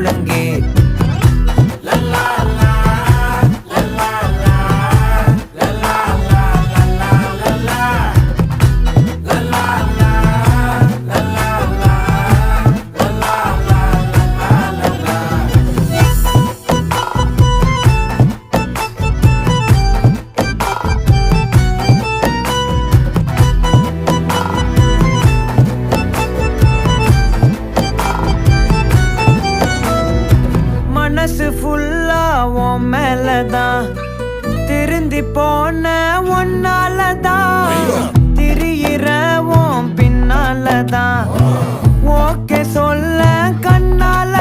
ஒழுங்கே மனசு ஃபுல்லா உன் மேலதான் திருந்தி போன ஒன்னாலதான் திரியிற உன் பின்னாலதான் ஓகே சொல்ல கண்ணால